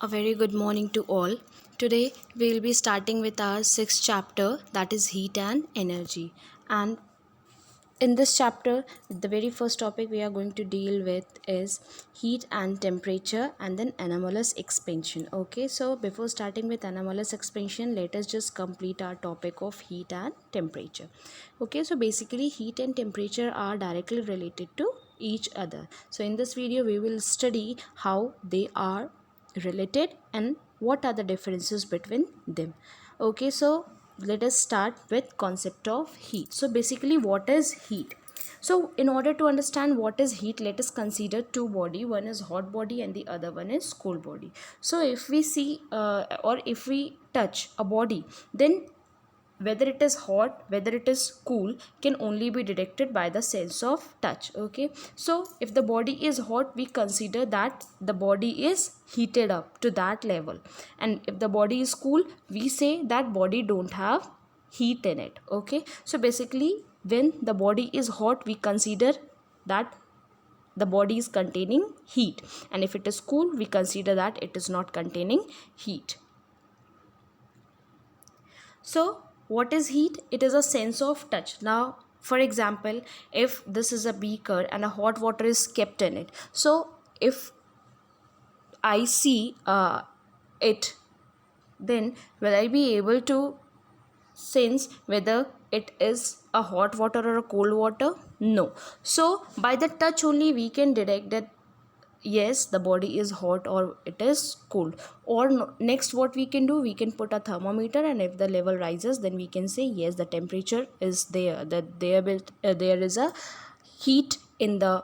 A very good morning to all. Today we will be starting with our sixth chapter, that is heat and energy. And in this chapter, the very first topic we are going to deal with is heat and temperature and then anomalous expansion. Okay, so before starting with anomalous expansion, let us just complete our topic of heat and temperature. Okay, so basically heat and temperature are directly related to each other. So in this video we will study how they are related and what are the differences between them. Okay, so let us start with concept of heat. So basically what is heat? So in order to understand what is heat, let us consider two body. One is hot body and the other one is cold body. So if we see or if we touch a body, then whether it is hot, whether it is cool, can only be detected by the sense of touch. Okay, so if the body is hot, we consider that the body is heated up to that level, and if the body is cool, we say that body don't have heat in it. Okay, so basically when the body is hot, we consider that the body is containing heat, and if it is cool, we consider that it is not containing heat. So what is heat? It is a sense of touch. Now, for example, if this is a beaker and a hot water is kept in it, so if I see it, then will I be able to sense whether it is a hot water or a cold water? No. So by the touch only we can detect that yes, the body is hot or it is cold. Or no, next what we can do, we can put a thermometer, and if the level rises, then we can say yes, the temperature is there, that there is a heat in the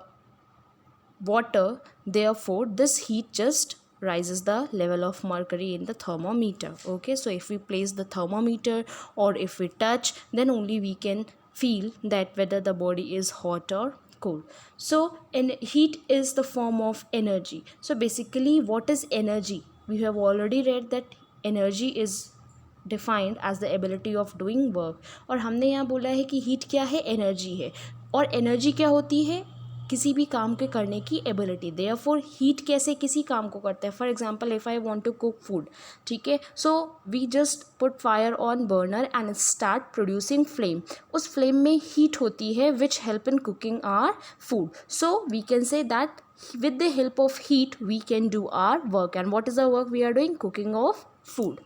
water, therefore this heat just rises the level of mercury in the thermometer. Okay, so if we place the thermometer or if we touch, then only we can feel that whether the body is hot or cold. So and heat is the form of energy. So basically what is energy? We have already read that energy is defined as the ability of doing work, और हमने यहाँ बोला है कि heat क्या है? Energy है। और एनर्जी क्या होती है? किसी भी काम के करने की एबिलिटी। देयरफॉर हीट कैसे किसी काम को करता है? For example if I want to cook food, ठीक है, so we just put fire on burner and start producing flame. उस फ्लेम में हीट होती है which help in cooking our food. So we can say that with the help of heat we can do our work. And what is the work we are doing? Cooking of food.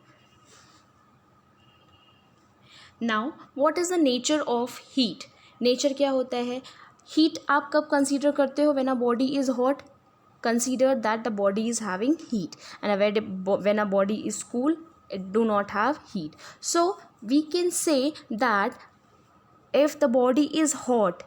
Now what is the nature of heat? Nature क्या होता है? Heat आप कब consider करते हो? When a body is hot, consider that the body is having heat, and when a body is cool, it do not have heat. So we can say that if the body is hot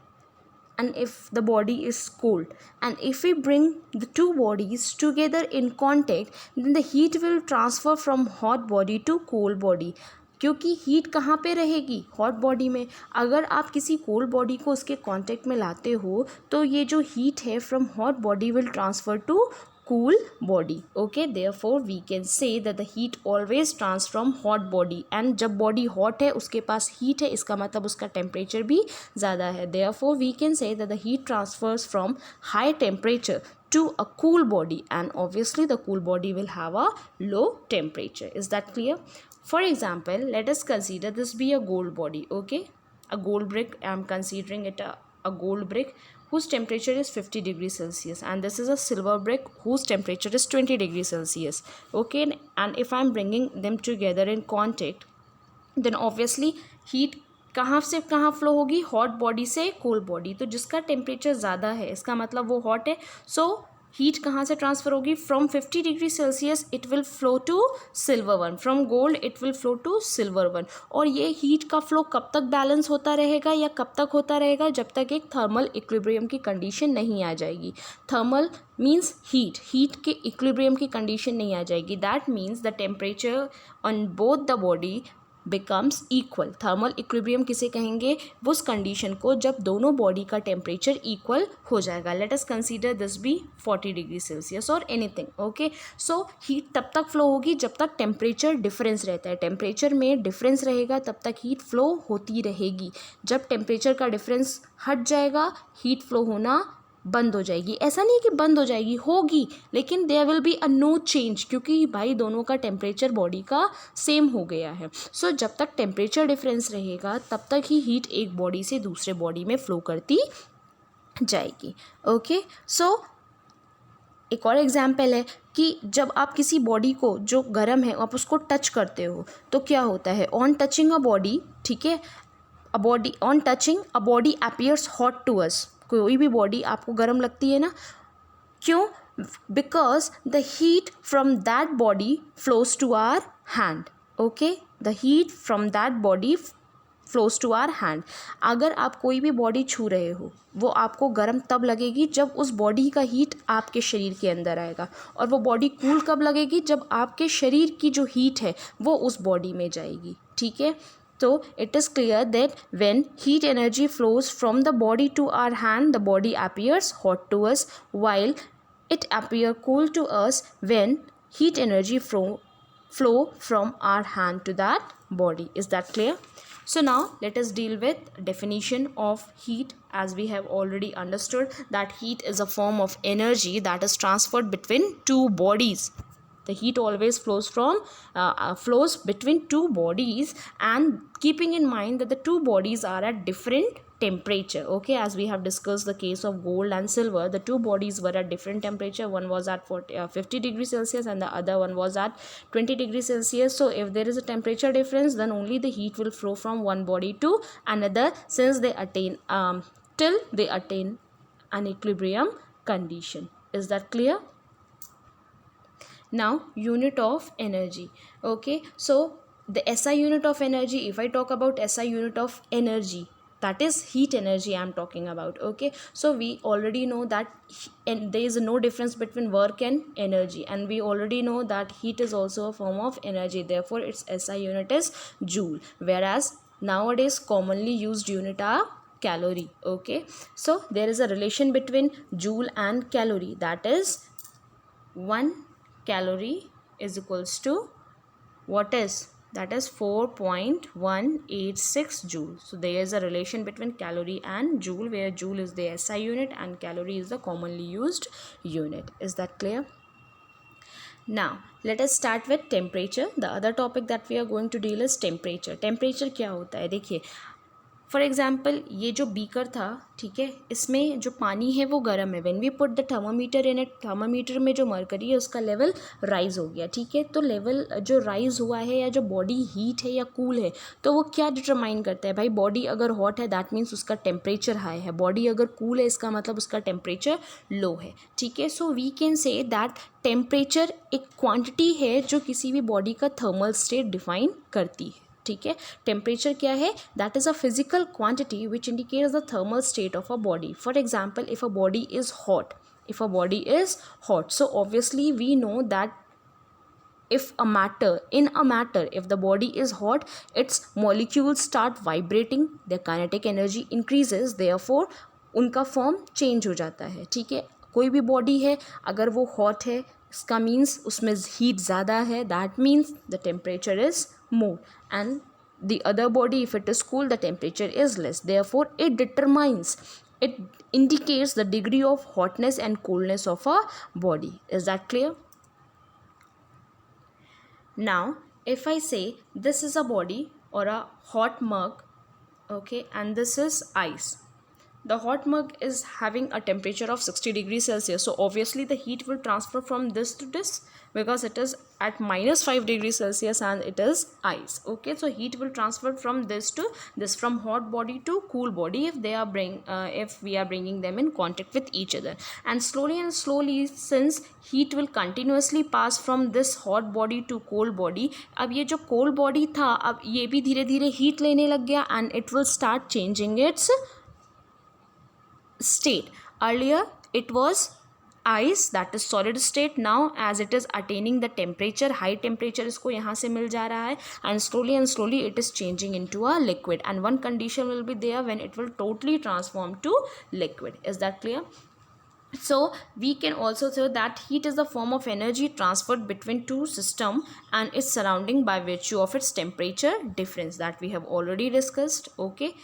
and if the body is cold, and if we bring the two bodies together in contact, then the heat will transfer from hot body to cold body. क्योंकि heat कहाँ पे रहेगी? Hot body में। अगर आप किसी cold body को उसके कांटेक्ट में लाते हो, तो ये जो हीट है from hot body will transfer to cool body. Okay, therefore we can say that the heat always transfer from hot body, and जब body hot है उसके पास heat है, इसका मतलब उसका temperature भी ज़्यादा है. Therefore we can say that the heat transfers from high temperature to a cool body, and obviously the cool body will have a low temperature. Is that clear? For example, let us consider this be a gold body. Okay, a gold brick. I am considering it a gold brick whose temperature is 50 degrees Celsius, and this is a silver brick whose temperature is 20 degrees Celsius. Okay, and if I am bringing them together in contact, then obviously heat कहाँ से कहाँ flow होगी? Hot body से cold body. तो जिसका temperature ज़्यादा है, इसका मतलब वो हॉट है. सो हीट कहाँ से ट्रांसफ़र होगी? From 50 degree Celsius it will flow to silver one, from gold it will flow to silver one. और ये हीट का फ्लो कब तक बैलेंस होता रहेगा या कब तक होता रहेगा? जब तक एक थर्मल इक्विलिब्रियम की कंडीशन नहीं आ जाएगी. थर्मल मीन्स हीट के इक्विलिब्रियम की कंडीशन नहीं आ जाएगी. That means the temperature on both the body becomes equal. Thermal equilibrium किसे कहेंगे? उस कंडीशन को जब दोनों बॉडी का टेम्परेचर इक्वल हो जाएगा. Let us consider this be 40 degree Celsius और एनीथिंग. ओके, सो हीट तब तक फ्लो होगी जब तक टेम्परेचर डिफरेंस रहता है. टेम्परेचर में डिफरेंस रहेगा तब तक हीट फ्लो होती रहेगी. जब टेम्परेचर का डिफरेंस हट जाएगा, हीट फ्लो होना बंद हो जाएगी। ऐसा नहीं कि बंद हो जाएगी, होगी, लेकिन there will be a no change, क्योंकि भाई दोनों का टेम्परेचर बॉडी का सेम हो गया है। सो जब तक टेम्परेचर डिफरेंस रहेगा तब तक ही हीट एक बॉडी से दूसरे बॉडी में फ्लो करती जाएगी। ओके, सो एक और एग्जाम्पल है कि जब आप किसी बॉडी को जो गर्म है आप उसको टच करते हो तो क्या होता है, ऑन टचिंग अ बॉडी, ठीक है, a body on touching a body appears hot to us. कोई भी बॉडी आपको गर्म लगती है ना, क्यों? Because the heat from that body flows to our hand. Okay, the heat from that body flows to our hand. अगर आप कोई भी बॉडी छू रहे हो वो आपको गर्म तब लगेगी जब उस बॉडी का हीट आपके शरीर के अंदर आएगा, और वो बॉडी कूल कब लगेगी, जब आपके शरीर की जो हीट है वो उस बॉडी में जाएगी। ठीक है, तो it is clear that when heat energy flows from the body to our hand, the body appears hot to us, while it appear cool to us when heat energy flow from our hand to that body. Is that clear? So now let us deal with definition of heat. As we have already understood that heat is a form of energy that is transferred between two bodies. The heat always flows between two bodies, and keeping in mind that the two bodies are at different temperature. Okay, as we have discussed the case of gold and silver, the two bodies were at different temperature. One was at 50 degrees Celsius and the other one was at 20 degrees Celsius. So if there is a temperature difference, then only the heat will flow from one body to another, since they attain till they attain an equilibrium condition. Is that clear? Now unit of energy. Okay, so the SI unit of energy, if I talk about SI unit of energy, that is heat energy I am talking about. Okay, so we already know that and there is no difference between work and energy, and we already know that heat is also a form of energy, therefore its SI unit is joule, whereas nowadays commonly used unit are calorie. Okay, so there is a relation between joule and calorie, that is 1 calorie is equals to what is, that is 4.186 joule. So there is a relation between calorie and joule, where joule is the SI unit and calorie is the commonly used unit. Is that clear? Now let us start with temperature. The other topic that we are going to deal is temperature. Temperature क्या होता है, देखिए for example ये जो beaker था, ठीक है, इसमें जो पानी है वो गर्म है। When we put the thermometer in it, thermometer में जो मरकरी है उसका लेवल राइज हो गया। ठीक है, तो लेवल जो राइज हुआ है या जो बॉडी हीट है या कूल है, तो वो क्या डिटरमाइन करता है भाई, बॉडी अगर हॉट है दैट मीन्स उसका टेम्परेचर हाई है, बॉडी अगर कूल है इसका मतलब उसका टेम्परेचर लो है। ठीक है, so we can say that temperature एक क्वांटिटी है जो किसी भी बॉडी का थर्मल स्टेट डिफाइन करती है। ठीक है, टेम्परेचर क्या है, that is a physical quantity which indicates the thermal state of a body. For example, if a body is hot, so obviously we know that if a matter if the body is hot, its molecules start vibrating, their kinetic energy increases, therefore उनका form change हो जाता है। ठीक है, कोई भी body है अगर वो हॉट है, इसका मीन्स उसमें हीट ज़्यादा है, that means the temperature is more, and the other body if it is cool, the temperature is less, therefore it indicates the degree of hotness and coolness of a body. Is that clear? Now if I say this is a body or a hot mug, okay, and this is ice. The hot mug is having a temperature of 60 degrees Celsius, so obviously the heat will transfer from this to this because it is at -5 degrees Celsius and it is ice. Okay, so heat will transfer from this to this, from hot body to cool body if they are if we are bringing them in contact with each other, and slowly since heat will continuously pass from this hot body to cold body, अब ये जो cold body था अब ये भी धीरे धीरे heat लेने लग गया and it will start changing its state. Earlier it was ice, that is solid state. Now as it is attaining the temperature, high temperature इसको यहाँ से मिल जा रहा है, and slowly it is changing into a liquid, and one condition will be there when it will totally transform to liquid. Is that clear? So we can also say that heat is the form of energy transferred between two systems and its surrounding by virtue of its temperature difference that we have already discussed. Okay,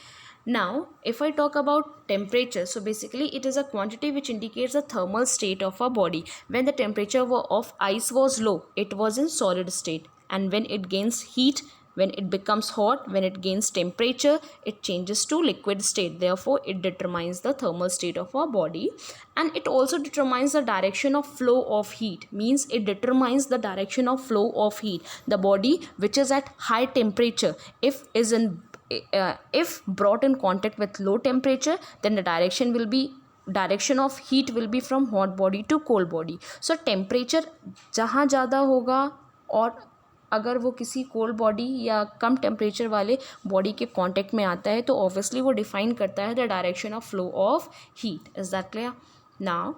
Now, if I talk about temperature, so basically it is a quantity which indicates the thermal state of a body. When the temperature of ice was low, it was in solid state, and when it gains heat, when it becomes hot, when it gains temperature, it changes to liquid state. Therefore, it determines the thermal state of our body, and it also determines the direction of flow of heat. Means it determines the direction of flow of heat. The body which is at high temperature, if brought in contact with low temperature, then the direction of heat will be from hot body to cold body. So temperature जहाँ ज़्यादा होगा और अगर वो किसी cold body या कम temperature वाले body के कांटेक्ट में आता है तो ऑब्वियसली वो डिफाइन करता है the direction of flow of heat. Is that clear? Now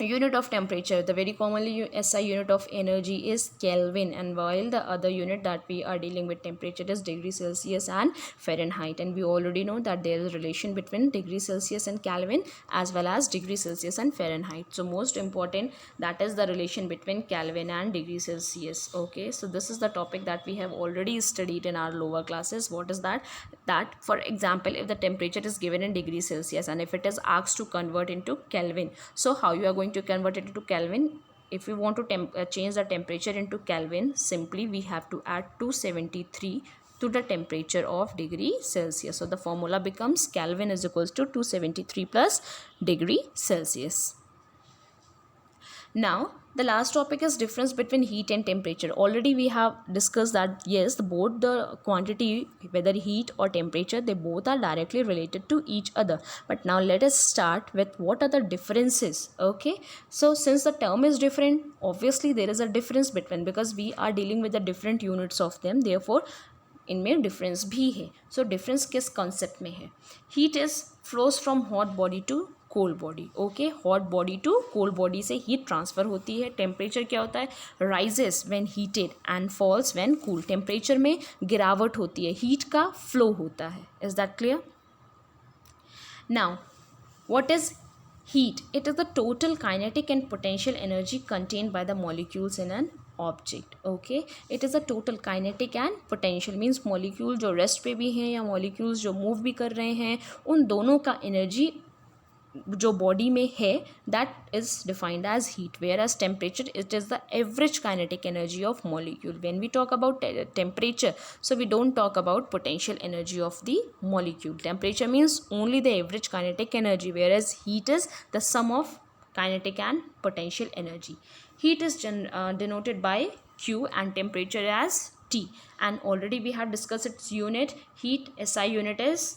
unit of temperature, the very commonly SI unit of energy is Kelvin, and while the other unit that we are dealing with temperature is degree Celsius and Fahrenheit, and we already know that there is a relation between degree Celsius and Kelvin as well as degree Celsius and Fahrenheit. So most important, that is the relation between Kelvin and degree Celsius. Okay, so this is the topic that we have already studied in our lower classes. What is that? That for example, if the temperature is given in degree Celsius and if it is asked to convert into Kelvin, so how you are going to convert it into Kelvin? If we want to change the temperature into Kelvin, simply we have to add 273 to the temperature of degree Celsius. So the formula becomes Kelvin is equals to 273 plus degree Celsius. Now the last topic is difference between heat and temperature. Already we have discussed that yes, both the quantity, whether heat or temperature, they both are directly related to each other. But now let us start with what are the differences. Okay, so since the term is different, obviously there is a difference between, because we are dealing with the different units of them, therefore इनमें difference भी है. So difference किस concept में है? Heat is flows from hot body to cold body. Okay, hot body to cold body से heat transfer होती है. Temperature क्या होता है? Rises when heated and falls when cool. Temperature में गिरावट होती है, हीट का फ्लो होता है. Is that clear? Now what is heat? It is the total kinetic and potential energy contained by the molecules in an object. Okay, it is a total kinetic and potential, means molecule जो rest पे भी हैं या molecules जो move भी कर रहे हैं, उन दोनों का एनर्जी जो बॉडी में है, that is defined as heat. Whereas temperature, it is the average kinetic energy of molecule. When we talk about temperature, so we don't talk about potential energy of the molecule. Temperature means only the average kinetic energy, whereas heat is the sum of kinetic and potential energy. Heat is denoted by Q and temperature as T, and already we have discussed its unit. Heat SI unit is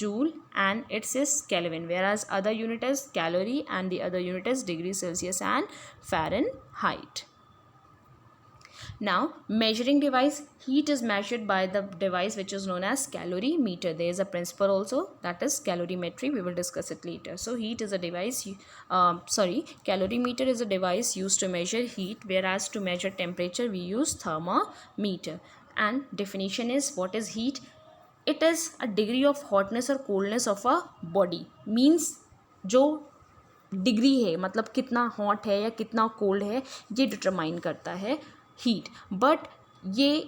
joule and its is Kelvin, whereas other unit is calorie and the other unit is degree Celsius and Fahrenheit. Now measuring device, heat is measured by the device which is known as calorimeter. There is a principle also, that is calorimetry. We will discuss it later. So heat is a device, calorimeter is a device used to measure heat, whereas to measure temperature we use thermometer. And definition is, what is heat? It is a degree of hotness or coldness of a body. Means जो degree है, मतलब कितना hot है या कितना cold है, ये determine करता है हीट. बट ये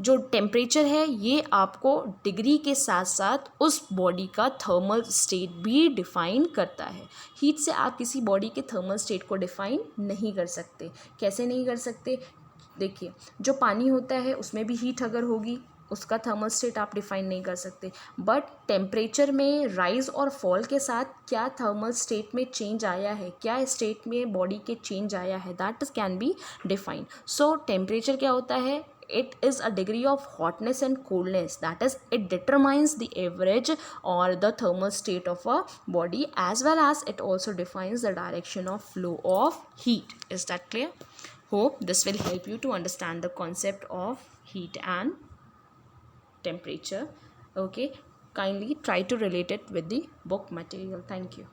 जो टेम्परेचर है, ये आपको डिग्री के साथ साथ उस बॉडी का थर्मल स्टेट भी डिफ़ाइन करता है. हीट से आप किसी बॉडी के थर्मल स्टेट को डिफ़ाइन नहीं कर सकते. कैसे नहीं कर सकते? देखिए, जो पानी होता है उसमें भी हीट अगर होगी, उसका थर्मल स्टेट आप डिफाइन नहीं कर सकते. बट टेम्परेचर में राइज और फॉल के साथ क्या थर्मल स्टेट में चेंज आया है, क्या स्टेट में बॉडी के चेंज आया है, that can be define. So temperature क्या होता है? It is a degree of hotness and coldness, that is it determines the average or the thermal state of a body, as well as it also defines the direction of flow of heat. Is that clear? Hope this will help you to understand the concept of heat and temperature. Okay, kindly try to relate it with the book material. Thank you.